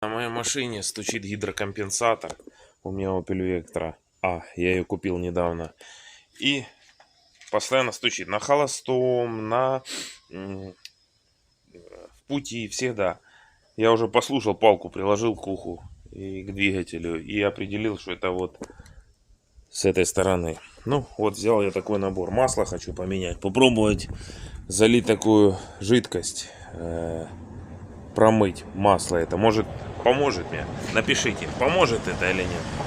На моей машине стучит гидрокомпенсатор. У меня Opel Vectra. Я ее купил недавно. И постоянно стучит. На холостом, в пути, всегда. Я уже послушал, палку приложил к уху и к двигателю. И определил, что это вот с этой стороны. Ну, вот взял я такой набор. Масло хочу поменять. Попробовать залить такую жидкость. Промыть масло это. Может, поможет мне? Напишите, поможет это или нет.